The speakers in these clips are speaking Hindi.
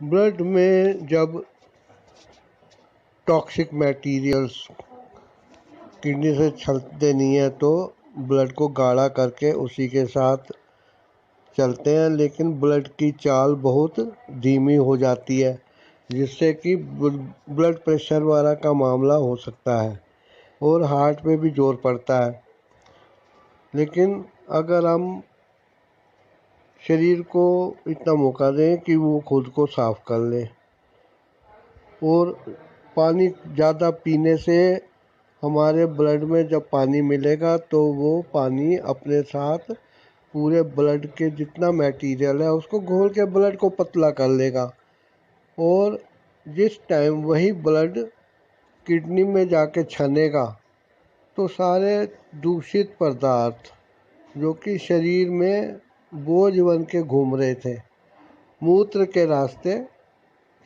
ब्लड में जब टॉक्सिक मटेरियल्स किडनी से छलकते नहीं है तो ब्लड को गाढ़ा करके उसी के साथ चलते हैं, लेकिन ब्लड की चाल बहुत धीमी हो जाती है, जिससे कि ब्लड प्रेशर वगैरह का मामला हो सकता है और हार्ट पे भी जोर पड़ता है। लेकिन अगर हम शरीर को इतना मौका दें कि वो खुद को साफ कर ले और पानी ज़्यादा पीने से हमारे ब्लड में जब पानी मिलेगा तो वो पानी अपने साथ पूरे ब्लड के जितना मटेरियल है उसको घोल के ब्लड को पतला कर लेगा और जिस टाइम वही ब्लड किडनी में जाके छनेगा तो सारे दूषित पदार्थ जो कि शरीर में बोझ बन के घूम रहे थे मूत्र के रास्ते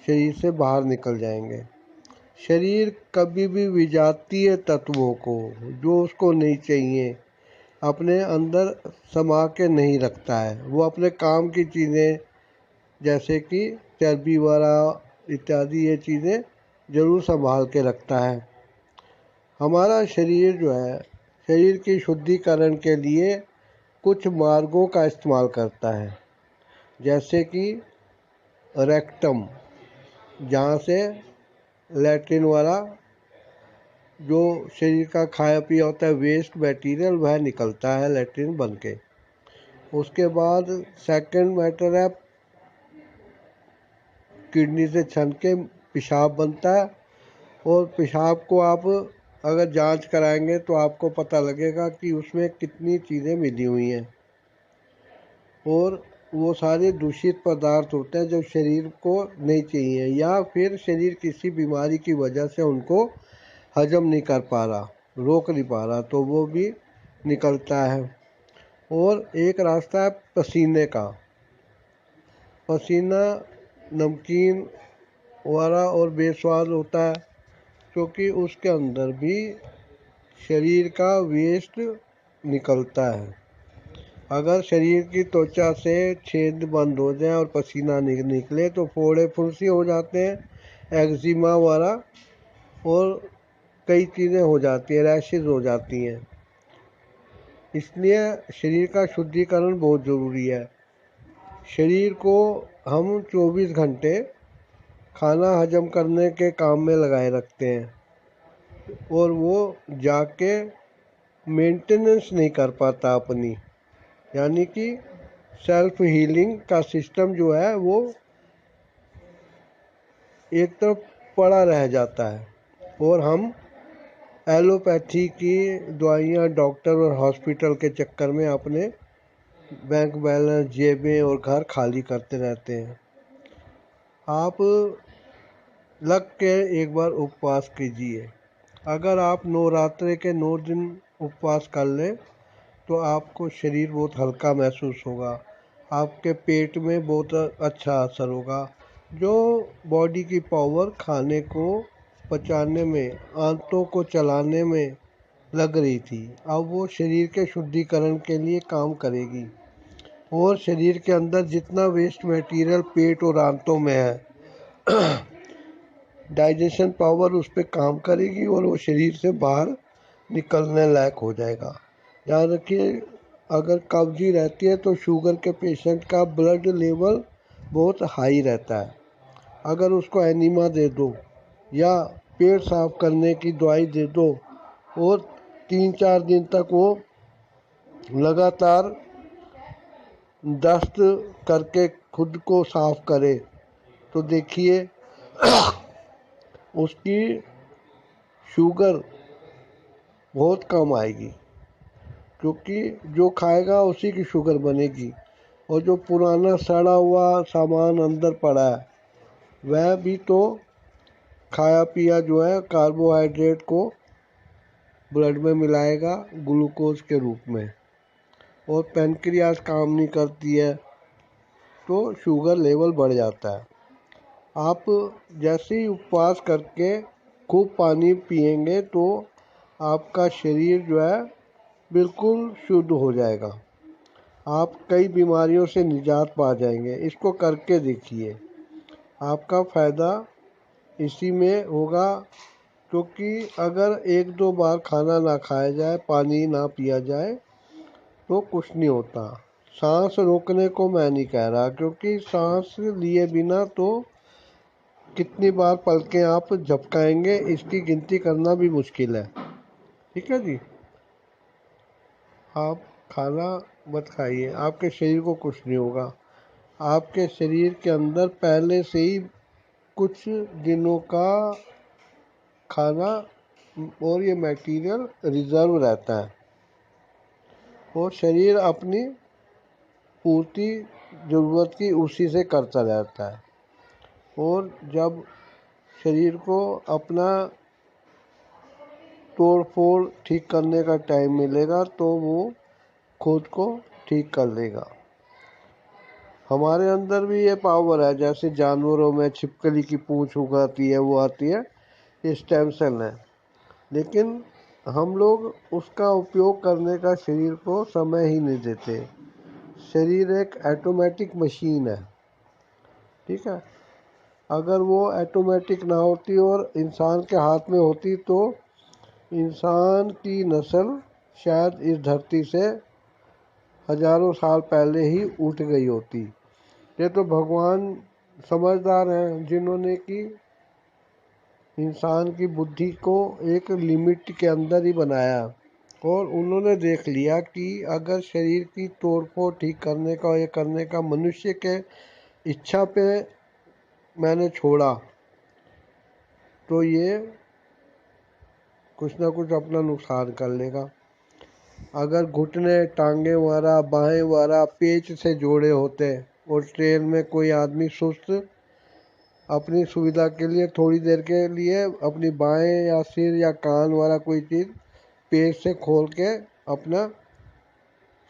शरीर से बाहर निकल जाएंगे। शरीर कभी भी विजातीय तत्वों को जो उसको नहीं चाहिए अपने अंदर समा के नहीं रखता है। वो अपने काम की चीज़ें जैसे कि चर्बी वाला इत्यादि ये चीज़ें ज़रूर संभाल के रखता है। हमारा शरीर जो है शरीर की शुद्धिकरण के लिए कुछ मार्गों का इस्तेमाल करता है, जैसे कि रेक्टम, जहाँ से लैट्रिन वाला जो शरीर का खाया पिया होता है वेस्ट मटेरियल वह निकलता है लैट्रिन बन के। उसके बाद सेकंड मैटर है किडनी से छन के पेशाब बनता है और पेशाब को आप अगर जांच कराएंगे तो आपको पता लगेगा कि उसमें कितनी चीज़ें मिली हुई हैं और वो सारे दूषित पदार्थ होते हैं जो शरीर को नहीं चाहिए या फिर शरीर किसी बीमारी की वजह से उनको हजम नहीं कर पा रहा, रोक नहीं पा रहा, तो वो भी निकलता है। और एक रास्ता है पसीने का। पसीना नमकीन वाला और बेस्वाद होता है क्योंकि उसके अंदर भी शरीर का वेस्ट निकलता है। अगर शरीर की त्वचा से छेद बंद हो जाए और पसीना निकले तो फोड़े फुंसी हो जाते हैं, एक्जिमा वाला और कई चीज़ें हो जाती हैं, रैशेज हो जाती हैं। इसलिए शरीर का शुद्धिकरण बहुत ज़रूरी है। शरीर को हम 24 घंटे खाना हजम करने के काम में लगाए रखते हैं और वो जाके मेंटेनेंस नहीं कर पाता अपनी, यानी कि सेल्फ हीलिंग का सिस्टम जो है वो एक तरफ पड़ा रह जाता है और हम एलोपैथी की दवाइयाँ डॉक्टर और हॉस्पिटल के चक्कर में अपने बैंक बैलेंस जेबें और घर खाली करते रहते हैं। आप लग के एक बार उपवास कीजिए। अगर आप नवरात्रे के 9 दिन उपवास कर लें तो आपको शरीर बहुत हल्का महसूस होगा, आपके पेट में बहुत अच्छा असर होगा। जो बॉडी की पावर खाने को पचाने में, आंतों को चलाने में लग रही थी, अब वो शरीर के शुद्धिकरण के लिए काम करेगी और शरीर के अंदर जितना वेस्ट मटेरियल पेट और आंतों में है डाइजेशन पावर उस पर काम करेगी और वो शरीर से बाहर निकलने लायक हो जाएगा। याद रखिए, अगर कब्जी रहती है तो शुगर के पेशेंट का ब्लड लेवल बहुत हाई रहता है। अगर उसको एनीमा दे दो या पेट साफ करने की दवाई दे दो और 3-4 दिन तक वो लगातार दस्त करके खुद को साफ करे तो देखिए उसकी शुगर बहुत कम आएगी, क्योंकि जो खाएगा उसी की शुगर बनेगी और जो पुराना सड़ा हुआ सामान अंदर पड़ा है वह भी तो खाया पिया जो है कार्बोहाइड्रेट को ब्लड में मिलाएगा ग्लूकोज के रूप में और पैनक्रियास काम नहीं करती है तो शुगर लेवल बढ़ जाता है। आप जैसे ही उपवास करके खूब पानी पिएंगे तो आपका शरीर जो है बिल्कुल शुद्ध हो जाएगा, आप कई बीमारियों से निजात पा जाएंगे। इसको करके देखिए। आपका फ़ायदा इसी में होगा, क्योंकि अगर एक दो बार खाना ना खाया जाए, पानी ना पिया जाए तो कुछ नहीं होता। सांस रोकने को मैं नहीं कह रहा, क्योंकि सांस लिए बिना तो कितनी बार पलकें आप झपकाएंगे इसकी गिनती करना भी मुश्किल है। ठीक है जी। आप खाना मत खाइए, आपके शरीर को कुछ नहीं होगा। आपके शरीर के अंदर पहले से ही कुछ दिनों का खाना और ये मटेरियल रिजर्व रहता है, और शरीर अपनी पूर्ति ज़रूरत की उसी से करता रहता है। और जब शरीर को अपना तोड़ फोड़ ठीक करने का टाइम मिलेगा तो वो खुद को ठीक कर लेगा। हमारे अंदर भी ये पावर है, जैसे जानवरों में छिपकली की पूंछ उगाती है, वो आती है, ये स्टेम सेल है। लेकिन हम लोग उसका उपयोग करने का शरीर को समय ही नहीं देते। शरीर एक ऑटोमेटिक मशीन है, ठीक है। अगर वो ऑटोमेटिक ना होती और इंसान के हाथ में होती तो इंसान की नस्ल शायद इस धरती से हजारों साल पहले ही उठ गई होती। ये तो भगवान समझदार हैं, जिन्होंने कि इंसान की बुद्धि को एक लिमिट के अंदर ही बनाया, और उन्होंने देख लिया कि अगर शरीर की तोड़ फोड़ ठीक करने का, ये करने का मनुष्य के इच्छा पे मैंने छोड़ा तो ये कुछ ना कुछ अपना नुकसान कर लेगा। अगर घुटने, टांगे वाला, बाहें वाला पेच से जोड़े होते और ट्रेन में कोई आदमी सुस्त अपनी सुविधा के लिए थोड़ी देर के लिए अपनी बाहें या सिर या कान वाला कोई चीज़ पेच से खोल के अपना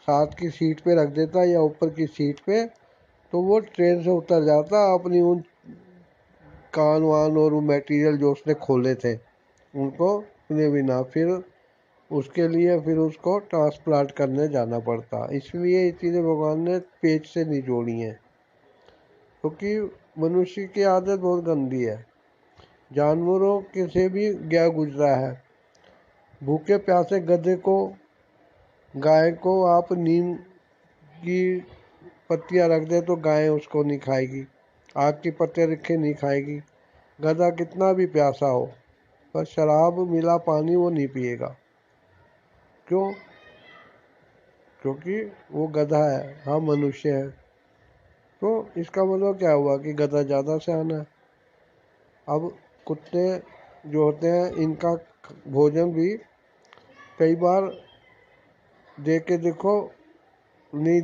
साथ की सीट पे रख देता या ऊपर की सीट पे, तो वो ट्रेन से उतर जाता अपनी उन कान वान और वो मटेरियल जो उसने खोले थे उनको सुने बिना। फिर उसके लिए फिर उसको ट्रांसप्लांट करने जाना पड़ता। इसलिए ये चीज़ें भगवान ने पेट से नहीं जोड़ी हैं, क्योंकि मनुष्य की आदत बहुत गंदी है। जानवरों के से भी गया गुजरा है। भूखे प्यासे गधे को, गाय को आप नीम की पत्तियाँ रख दे तो गाय उसको नहीं खाएगी, आग की पत्ते रखे नहीं खाएगी। गधा कितना भी प्यासा हो, पर शराब मिला पानी वो नहीं पिएगा। क्यों? क्योंकि वो गधा है, हम मनुष्य हैं। तो इसका मतलब क्या हुआ कि गधा ज़्यादा सयाना है। अब कुत्ते जो होते हैं इनका भोजन भी कई बार देख के देखो नहीं